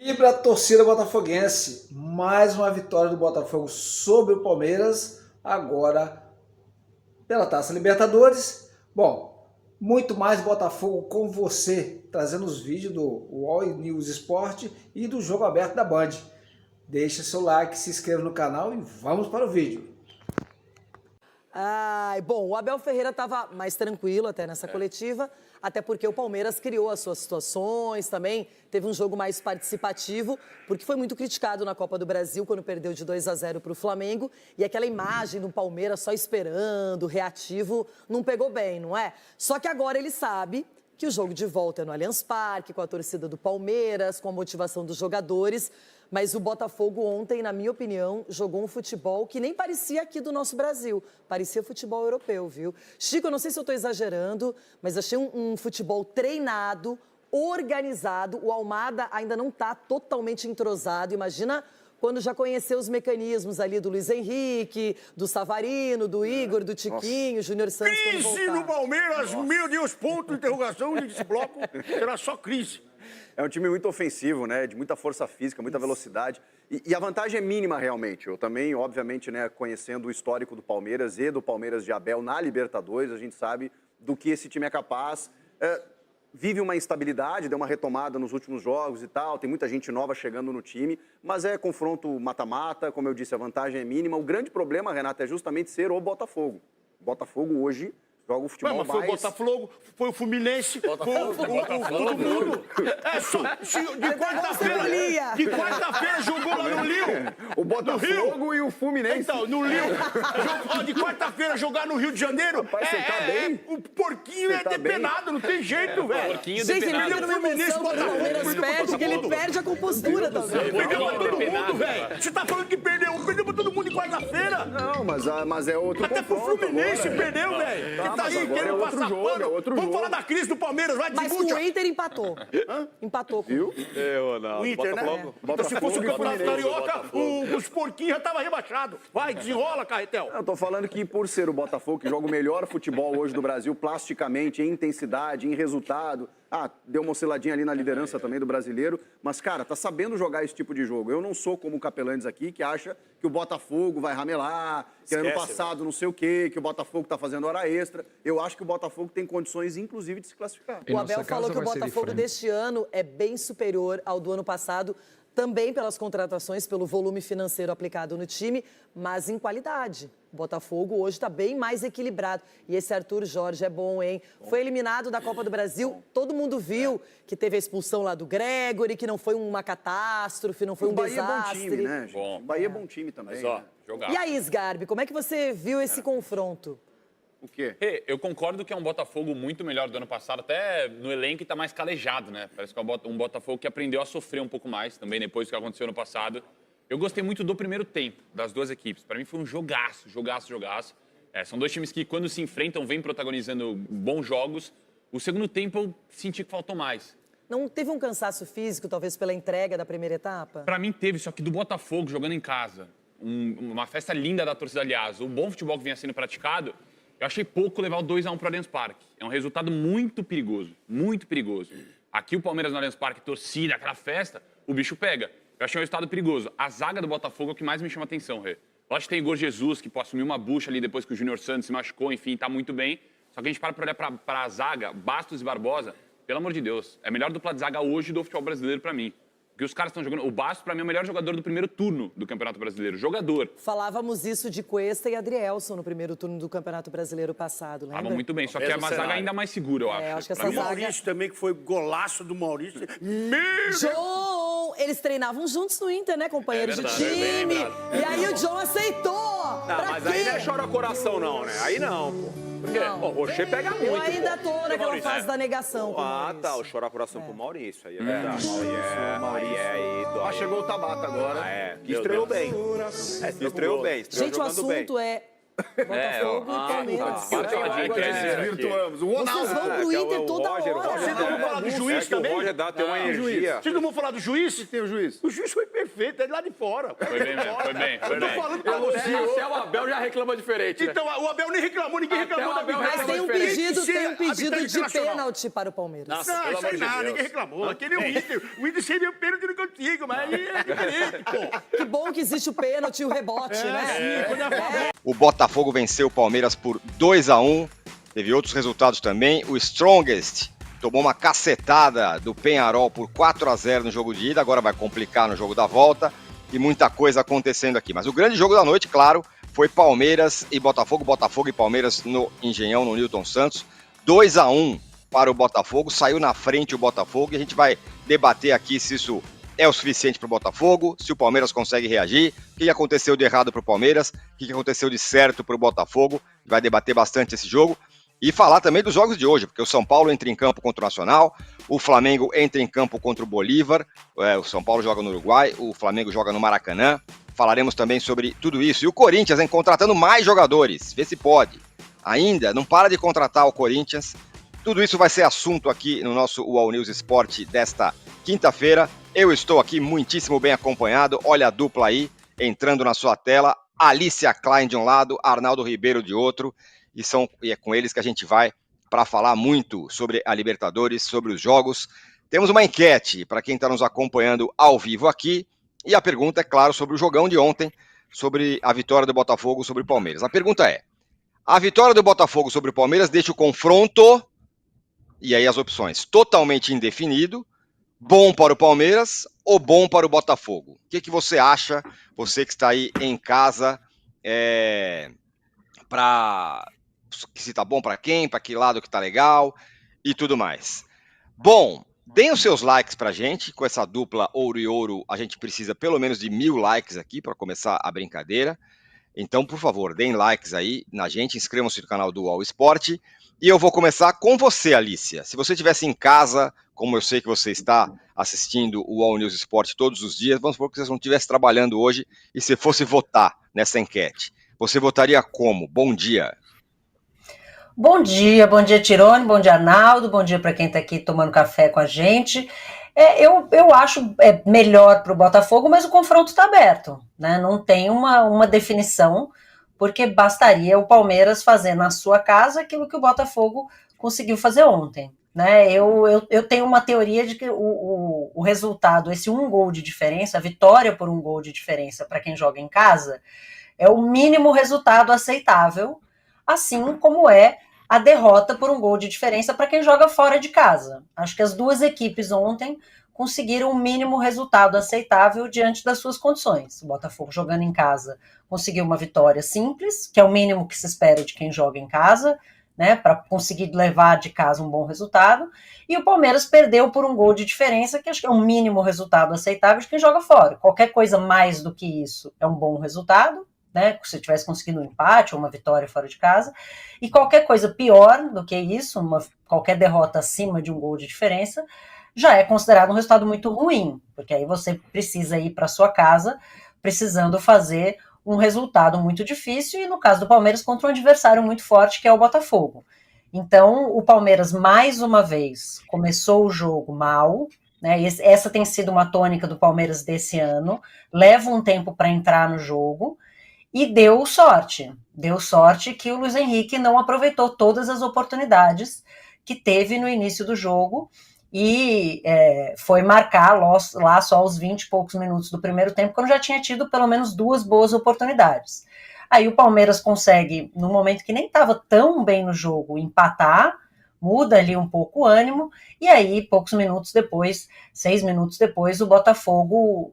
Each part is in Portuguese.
Vibra a torcida botafoguense. Mais uma vitória do Botafogo sobre o Palmeiras, agora pela Taça Libertadores. Bom, muito mais Botafogo com você, trazendo os vídeos do All News Sport e do Jogo Aberto da Band. Deixa seu like, se inscreva no canal e vamos para o vídeo. Bom, o Abel Ferreira estava mais tranquilo até nessa coletiva, até porque o Palmeiras criou as suas situações também, teve um jogo mais participativo, porque foi muito criticado na Copa do Brasil quando perdeu de 2-0 para o Flamengo, e aquela imagem do Palmeiras só esperando, reativo, não pegou bem, não é? Só que agora ele sabe que o jogo de volta é no Allianz Parque, com a torcida do Palmeiras, com a motivação dos jogadores, mas o Botafogo ontem, na minha opinião, jogou um futebol que nem parecia aqui do nosso Brasil, parecia futebol europeu, viu? Chico, eu não sei se eu estou exagerando, mas achei um futebol treinado, organizado, o Almada ainda não está totalmente entrosado, imagina quando já conheceu os mecanismos ali do Luiz Henrique, do Savarino, do Igor, do Tiquinho, Júnior Santos. Crise no Palmeiras, meu Deus, ponto, interrogação, esse bloco será só crise. É um time muito ofensivo, né? De muita força física, muita velocidade. E a vantagem é mínima, realmente. Eu também, obviamente, né, conhecendo o histórico do Palmeiras e do Palmeiras de Abel na Libertadores, a gente sabe do que esse time é capaz. Vive uma instabilidade, deu uma retomada nos últimos jogos e tal, tem muita gente nova chegando no time, mas é confronto mata-mata, como eu disse, a vantagem é mínima. O grande problema, Renato, é justamente ser o Botafogo. O Botafogo hoje joga o futebol mas foi o Botafogo, foi o Fluminense, foi todo mundo. De quarta-feira jogou lá no Rio. O Botafogo e o Fluminense. Então, no Rio. De quarta-feira jogar no Rio de Janeiro. Rapaz, você tá bem? O porquinho é depenado, não tem jeito, velho. Gente, ele fica numa emoção quando o Palmeiras perde, que ele perde a compostura também. Perdeu pra todo mundo, velho. Você tá falando que perdeu pra todo mundo em quarta-feira? Não, mas é outro Até pro Fluminense perdeu, velho. Tá aí, querendo passar pano. Vamos falar da crise do Palmeiras, vai, mas o Inter empatou. Empatou. Viu? O Inter, né? Então, se fosse o Campeonato Carioca, os porquinhos já estavam rebaixados. Vai, desenrola, Carretel. Eu tô falando que por ser o Botafogo, que joga o melhor futebol hoje do Brasil, plasticamente, em intensidade, em resultado. Deu uma osciladinha ali na liderança também do brasileiro. Mas, cara, tá sabendo jogar esse tipo de jogo. Eu não sou como o Capelanes aqui, que acha que o Botafogo vai ramelar, que ano passado não sei o quê, que o Botafogo tá fazendo hora extra. Eu acho que o Botafogo tem condições, inclusive, de se classificar. O Abel falou que o Botafogo deste ano é bem superior ao do ano passado, também pelas contratações, pelo volume financeiro aplicado no time, mas em qualidade. O Botafogo hoje está bem mais equilibrado. E esse Arthur Jorge é bom, hein? Foi eliminado da Copa do Brasil, todo mundo viu que teve a expulsão lá do Gregory, que não foi uma catástrofe, não foi um desastre. O Bahia é bom time, né, gente? O Bahia é bom time também. Mas, ó, jogar. E aí, Sgarbi, como é que você viu esse confronto? O quê? Eu concordo que é um Botafogo muito melhor do ano passado, até no elenco está mais calejado, né? Parece que é um Botafogo que aprendeu a sofrer um pouco mais também depois do que aconteceu no passado. Eu gostei muito do primeiro tempo das duas equipes. Para mim foi um jogaço. São dois times que, quando se enfrentam, vêm protagonizando bons jogos. O segundo tempo eu senti que faltou mais. Não teve um cansaço físico, talvez, pela entrega da primeira etapa? Para mim teve, só que do Botafogo jogando em casa. Uma festa linda da torcida, aliás. O bom futebol que vinha sendo praticado, eu achei pouco levar o 2-1 para o Allianz Parque. É um resultado muito perigoso, muito perigoso. Aqui o Palmeiras no Allianz Parque, torcida, aquela festa, o bicho pega. Eu achei um resultado perigoso. A zaga do Botafogo é o que mais me chama atenção, Rê. Eu acho que tem Igor Jesus, que assumiu uma bucha ali depois que o Júnior Santos se machucou, enfim, tá muito bem. Só que a gente para olhar para a zaga, Bastos e Barbosa, pelo amor de Deus, é a melhor dupla de zaga hoje do futebol brasileiro para mim. Porque os caras estão jogando. O Bastos, para mim, é o melhor jogador do primeiro turno do Campeonato Brasileiro. Jogador. Falávamos isso de Cuesta e Adrielson no primeiro turno do Campeonato Brasileiro passado, lembra? Estavam muito bem, só que é uma zaga ainda mais segura, eu acho. Acho que essa O zaga... Maurício também, que foi golaço do Maurício. John! Eles treinavam juntos no Inter, né, companheiros de time. E aí o John aceitou. Mas aí não é chora coração, não, né? Aí não, pô. Porque o Rocher pega muito. Eu ainda pô. tô naquela fase da negação. Tá, o chorar coração com o Maurício. Aí é verdade. Chegou o Tabata agora. Que estreou bem. Estreou bem, estreou Gente, o jogando bem. assunto é Botafogo e Palmeiras. Desvirtuamos. O Vocês vão pro Inter toda hora. Vocês não vão falar do juiz também? O Roger tem uma energia. Vocês não vão falar do juiz? Tem o juiz. O juiz foi perfeito, é de lá de fora. Foi bem mesmo, foi bem. Eu tô falando pra você. Até o Abel já reclama diferente, né? Então, o Abel nem reclamou, ninguém reclamou da Abel vitória. Mas tem um pedido de internacional. pênalti para o Palmeiras. Nossa, Não, pelo isso aí amor de nada, Deus. ninguém reclamou. Aquele é o Inter. O Inter seria o pênalti no contigo, mas aí é diferente, pô. Que bom que existe o pênalti e o rebote, né? Quando é favor. O Botafogo venceu o Palmeiras por 2-1. Teve outros resultados também. O Strongest tomou uma cacetada do Peñarol por 4-0 no jogo de ida. Agora vai complicar no jogo da volta. E muita coisa acontecendo aqui. Mas o grande jogo da noite, claro, foi Palmeiras e Botafogo. Botafogo e Palmeiras no Engenhão, no Newton Santos. 2-1 para o Botafogo. Saiu na frente o Botafogo. E a gente vai debater aqui se isso é o suficiente para o Botafogo, se o Palmeiras consegue reagir, o que aconteceu de errado para o Palmeiras, o que aconteceu de certo para o Botafogo. Vai debater bastante esse jogo e falar também dos jogos de hoje, porque o São Paulo entra em campo contra o Nacional, o Flamengo entra em campo contra o Bolívar, o São Paulo joga no Uruguai, o Flamengo joga no Maracanã. Falaremos também sobre tudo isso. E o Corinthians, contratando mais jogadores, vê se pode. Ainda não para de contratar o Corinthians. Tudo isso vai ser assunto aqui no nosso UOL News Esporte desta quinta-feira. Eu estou aqui muitíssimo bem acompanhado. Olha a dupla aí, entrando na sua tela. Alicia Klein de um lado, Arnaldo Ribeiro de outro. E é com eles que a gente vai para falar muito sobre a Libertadores, sobre os jogos. Temos uma enquete para quem está nos acompanhando ao vivo aqui. E a pergunta é, claro, sobre o jogão de ontem, sobre a vitória do Botafogo sobre o Palmeiras. A pergunta é, a vitória do Botafogo sobre o Palmeiras deixa o confronto, e aí as opções, totalmente indefinido, bom para o Palmeiras ou bom para o Botafogo? O que você acha, você que está aí em casa, se tá bom para quem, para que lado que tá legal e tudo mais. Bom, deem os seus likes pra gente, com essa dupla ouro e ouro, a gente precisa pelo menos de 1000 likes aqui para começar a brincadeira. Então, por favor, deem likes aí na gente, inscrevam-se no canal do UOL Esporte. E eu vou começar com você, Alicia. Se você estivesse em casa, como eu sei que você está assistindo o UOL News Esporte todos os dias, vamos supor que você não estivesse trabalhando hoje e você fosse votar nessa enquete. Você votaria como? Bom dia. Bom dia, Tirone, bom dia, Arnaldo, bom dia para quem está aqui tomando café com a gente. Eu acho melhor para o Botafogo, mas o confronto está aberto, né? Não tem uma definição, porque bastaria o Palmeiras fazer na sua casa aquilo que o Botafogo conseguiu fazer ontem, né? Eu tenho uma teoria de que o resultado, esse 1 gol de diferença, a vitória por 1 gol de diferença para quem joga em casa, é o mínimo resultado aceitável, assim como é a derrota por 1 gol de diferença para quem joga fora de casa. Acho que as duas equipes ontem conseguiram o mínimo resultado aceitável diante das suas condições. O Botafogo jogando em casa conseguiu uma vitória simples, que é o mínimo que se espera de quem joga em casa, né, para conseguir levar de casa um bom resultado, e o Palmeiras perdeu por 1 gol de diferença, que acho que é o mínimo resultado aceitável de quem joga fora. Qualquer coisa mais do que isso é um bom resultado, né, se tivesse conseguido um empate ou uma vitória fora de casa, e qualquer coisa pior do que isso, qualquer derrota acima de 1 gol de diferença, já é considerado um resultado muito ruim, porque aí você precisa ir para sua casa precisando fazer um resultado muito difícil, e no caso do Palmeiras contra um adversário muito forte, que é o Botafogo. Então, o Palmeiras, mais uma vez, começou o jogo mal, né, essa tem sido uma tônica do Palmeiras desse ano, leva um tempo para entrar no jogo, e deu sorte que o Luiz Henrique não aproveitou todas as oportunidades que teve no início do jogo, e foi marcar lá só os 20 e poucos minutos do primeiro tempo, quando já tinha tido pelo menos 2 boas oportunidades. Aí o Palmeiras consegue, no momento que nem estava tão bem no jogo, empatar, muda ali um pouco o ânimo, e aí poucos minutos depois, 6 minutos depois, o Botafogo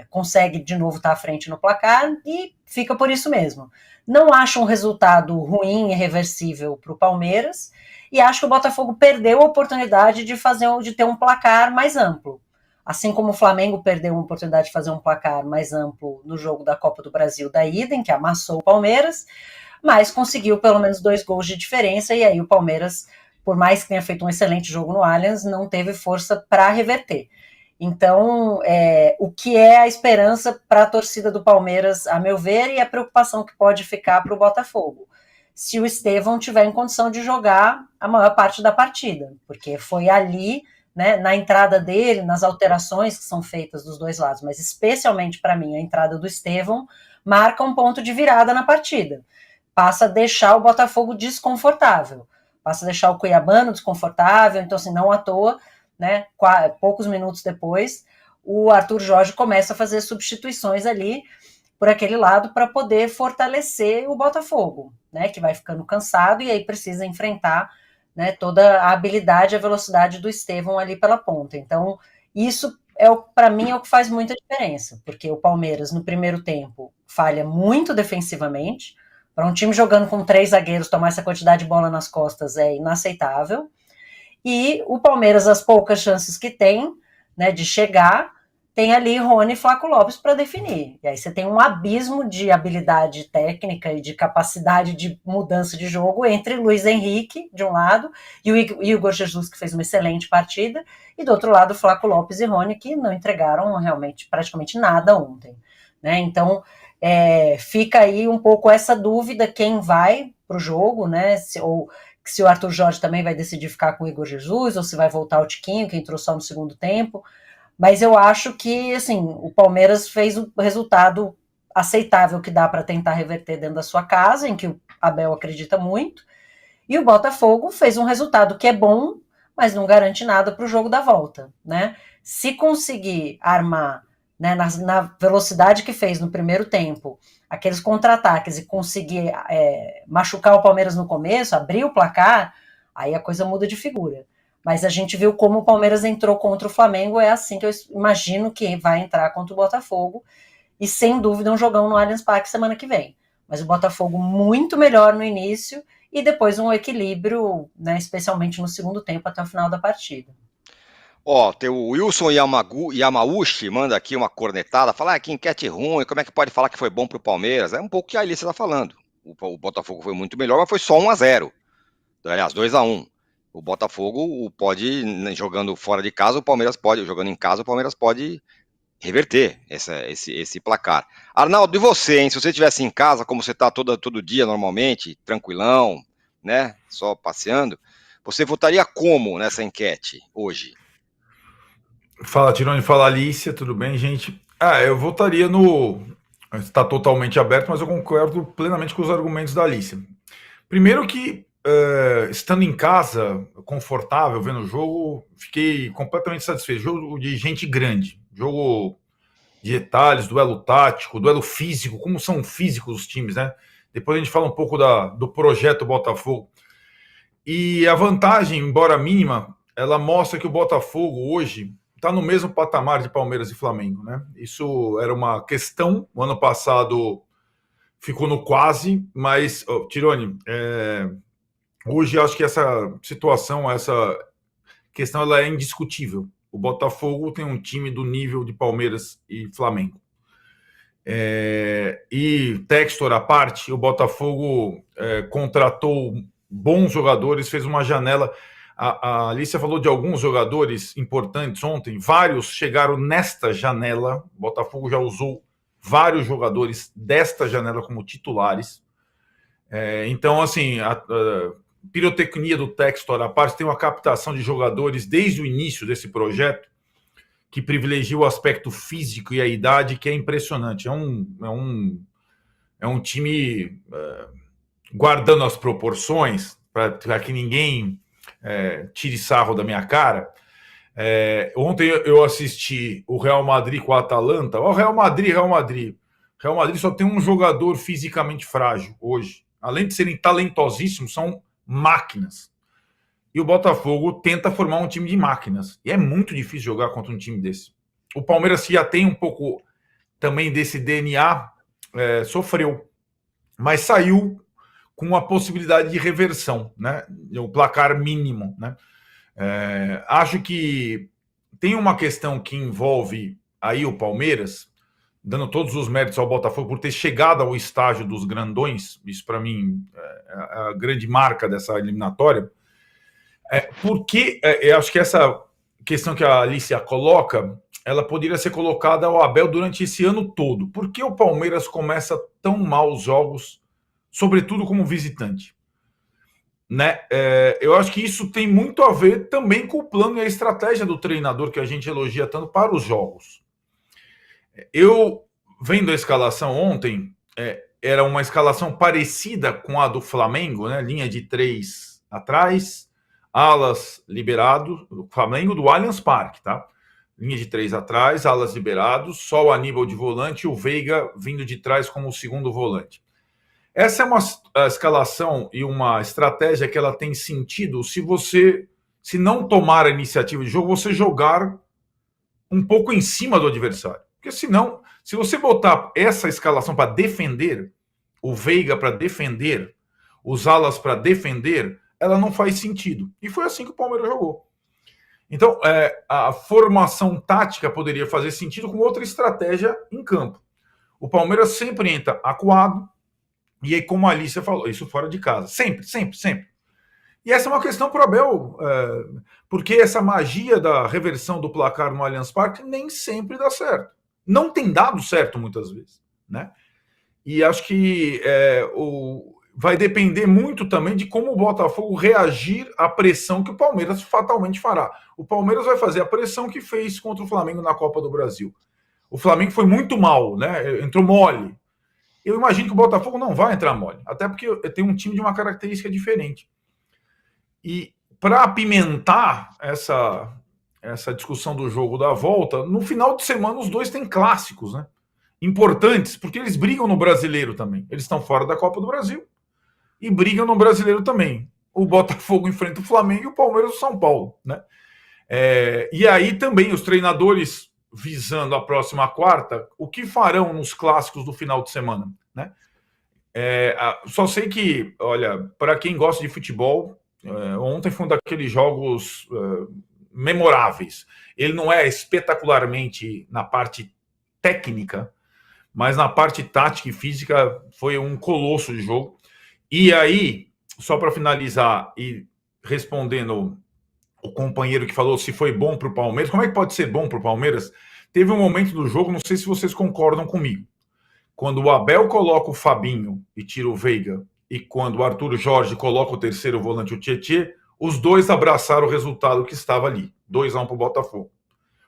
consegue de novo estar à frente no placar e fica por isso mesmo. Não acho um resultado ruim e irreversível para o Palmeiras, e acho que o Botafogo perdeu a oportunidade de ter um placar mais amplo. Assim como o Flamengo perdeu a oportunidade de fazer um placar mais amplo no jogo da Copa do Brasil da ida, em que amassou o Palmeiras, mas conseguiu pelo menos 2 gols de diferença, e aí o Palmeiras, por mais que tenha feito um excelente jogo no Allianz, não teve força para reverter. Então, o que é a esperança para a torcida do Palmeiras, a meu ver, e a preocupação que pode ficar para o Botafogo? Se o Estevão tiver em condição de jogar a maior parte da partida, porque foi ali, né, na entrada dele, nas alterações que são feitas dos dois lados, mas especialmente para mim, a entrada do Estevão marca um ponto de virada na partida. Passa a deixar o Botafogo desconfortável, passa a deixar o cuiabano desconfortável, então assim, não à toa, né, poucos minutos depois, o Arthur Jorge começa a fazer substituições ali por aquele lado para poder fortalecer o Botafogo, né, que vai ficando cansado e aí precisa enfrentar, né, toda a habilidade e a velocidade do Estevão ali pela ponta. Então, isso para mim é o que faz muita diferença, porque o Palmeiras no primeiro tempo falha muito defensivamente. Para um time jogando com 3 zagueiros tomar essa quantidade de bola nas costas é inaceitável. E o Palmeiras, as poucas chances que tem, né, de chegar, tem ali Rony e Flaco Lopes para definir. E aí você tem um abismo de habilidade técnica e de capacidade de mudança de jogo entre Luiz Henrique, de um lado, e o Igor Jesus, que fez uma excelente partida, e do outro lado, Flaco Lopes e Rony, que não entregaram realmente praticamente nada ontem, né? Então, fica aí um pouco essa dúvida quem vai para o jogo, né? Se o Arthur Jorge também vai decidir ficar com o Igor Jesus, ou se vai voltar o Tiquinho, que entrou só no segundo tempo. Mas eu acho que, assim, o Palmeiras fez o resultado aceitável que dá para tentar reverter dentro da sua casa, em que o Abel acredita muito, e o Botafogo fez um resultado que é bom, mas não garante nada para o jogo da volta, né? Se conseguir armar, né, na velocidade que fez no primeiro tempo, aqueles contra-ataques e conseguir machucar o Palmeiras no começo, abrir o placar, aí a coisa muda de figura. Mas a gente viu como o Palmeiras entrou contra o Flamengo, é assim que eu imagino que vai entrar contra o Botafogo, e sem dúvida um jogão no Allianz Parque semana que vem. Mas o Botafogo muito melhor no início e depois um equilíbrio, né, especialmente no segundo tempo até o final da partida. Ó, tem o Wilson Yamauchi manda aqui uma cornetada, fala que enquete ruim, como é que pode falar que foi bom pro Palmeiras? É um pouco o que a Alice está falando. O Botafogo foi muito melhor, mas foi só 1-0. Aliás, 2-1. O Botafogo pode, jogando fora de casa, o Palmeiras pode, jogando em casa, o Palmeiras pode reverter esse placar. Arnaldo, e você, hein? Se você estivesse em casa, como você está todo dia normalmente, tranquilão, né? Só passeando, você votaria como nessa enquete hoje? Fala, Tirone, fala, Alicia, tudo bem, gente? Eu votaria no... Está totalmente aberto, mas eu concordo plenamente com os argumentos da Alicia. Primeiro que, estando em casa, confortável, vendo o jogo, fiquei completamente satisfeito. Jogo de gente grande, jogo de detalhes, duelo tático, duelo físico, como são físicos os times, né? Depois a gente fala um pouco do projeto Botafogo. E a vantagem, embora mínima, ela mostra que o Botafogo hoje está no mesmo patamar de Palmeiras e Flamengo, né? Isso era uma questão. O ano passado ficou no quase, mas, Tirone, hoje acho que essa situação, essa questão, ela é indiscutível. O Botafogo tem um time do nível de Palmeiras e Flamengo. E Textor à parte, o Botafogo contratou bons jogadores, fez uma janela. A Alicia falou de alguns jogadores importantes ontem, vários chegaram nesta janela. O Botafogo já usou vários jogadores desta janela como titulares. Então, assim, a pirotecnia do Textor, a parte tem uma captação de jogadores desde o início desse projeto que privilegia o aspecto físico e a idade, que é impressionante. É um time guardando as proporções, para que ninguém tire sarro da minha cara. Ontem eu assisti o Real Madrid com o Atalanta. Real Madrid. Real Madrid só tem um jogador fisicamente frágil hoje. Além de serem talentosíssimos, são máquinas. E o Botafogo tenta formar um time de máquinas. E é muito difícil jogar contra um time desse. O Palmeiras, que já tem um pouco também desse DNA, sofreu. Mas saiu com a possibilidade de reversão, né? O placar mínimo, né? Acho que tem uma questão que envolve aí o Palmeiras, dando todos os méritos ao Botafogo por ter chegado ao estágio dos grandões. Isso, para mim, é a grande marca dessa eliminatória. Porque eu acho que questão que a Alicia coloca, ela poderia ser colocada ao Abel durante esse ano todo. Por que o Palmeiras começa tão mal os jogos, sobretudo como visitante? Né? Eu acho que isso tem muito a ver também com o plano e a estratégia do treinador que a gente elogia tanto para os jogos. Eu, vendo a escalação ontem, era uma escalação parecida com a do Flamengo, né? Linha de 3 atrás, alas liberados, o Flamengo do Allianz Parque, tá? Linha de 3 atrás, alas liberados, só o Aníbal de volante e o Veiga vindo de trás como o segundo volante. Essa é uma escalação e uma estratégia que ela tem sentido se não tomar a iniciativa de jogo, você jogar um pouco em cima do adversário. Porque senão, se você botar essa escalação para defender, o Veiga para defender, os alas para defender, ela não faz sentido. E foi assim que o Palmeiras jogou. Então, a formação tática poderia fazer sentido com outra estratégia em campo. O Palmeiras sempre entra acuado, e aí, como a Alicia falou, isso fora de casa. Sempre, sempre, sempre. E essa é uma questão para o Abel, porque essa magia da reversão do placar no Allianz Parque nem sempre dá certo. Não tem dado certo muitas vezes, né? E acho que vai depender muito também de como o Botafogo reagir à pressão que o Palmeiras fatalmente fará. O Palmeiras vai fazer a pressão que fez contra o Flamengo na Copa do Brasil. O Flamengo foi muito mal, né? Entrou mole. Eu imagino que o Botafogo não vai entrar mole, até porque tem um time de uma característica diferente. E para apimentar essa discussão do jogo da volta, no final de semana os dois têm clássicos, né? Importantes, porque eles brigam no Brasileiro também. Eles estão fora da Copa do Brasil e brigam no Brasileiro também. O Botafogo enfrenta o Flamengo e o Palmeiras o São Paulo, né? E aí também os treinadores, visando a próxima quarta, o que farão nos clássicos do final de semana, né? Só sei que, olha, para quem gosta de futebol, ontem foi um daqueles jogos memoráveis. Ele não é espetacularmente na parte técnica, mas na parte tática e física foi um colosso de jogo. E aí, só para finalizar e respondendo o companheiro que falou se foi bom para o Palmeiras, como é que pode ser bom para o Palmeiras? Teve um momento do jogo, não sei se vocês concordam comigo, quando o Abel coloca o Fabinho e tira o Veiga, e quando o Arthur Jorge coloca o terceiro volante, o Tietê, os dois abraçaram o resultado que estava ali, 2-1 para o Botafogo.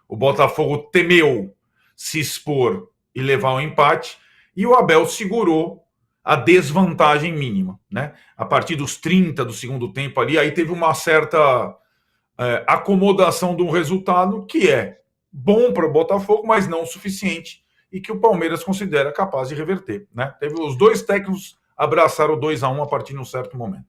O Botafogo temeu se expor e levar um empate, e o Abel segurou a desvantagem mínima, né? A partir dos 30 do segundo tempo ali, aí teve uma certa acomodação de um resultado que é bom para o Botafogo, mas não o suficiente, e que o Palmeiras considera capaz de reverter, né? Os dois técnicos abraçaram o 2-1 a partir de um certo momento.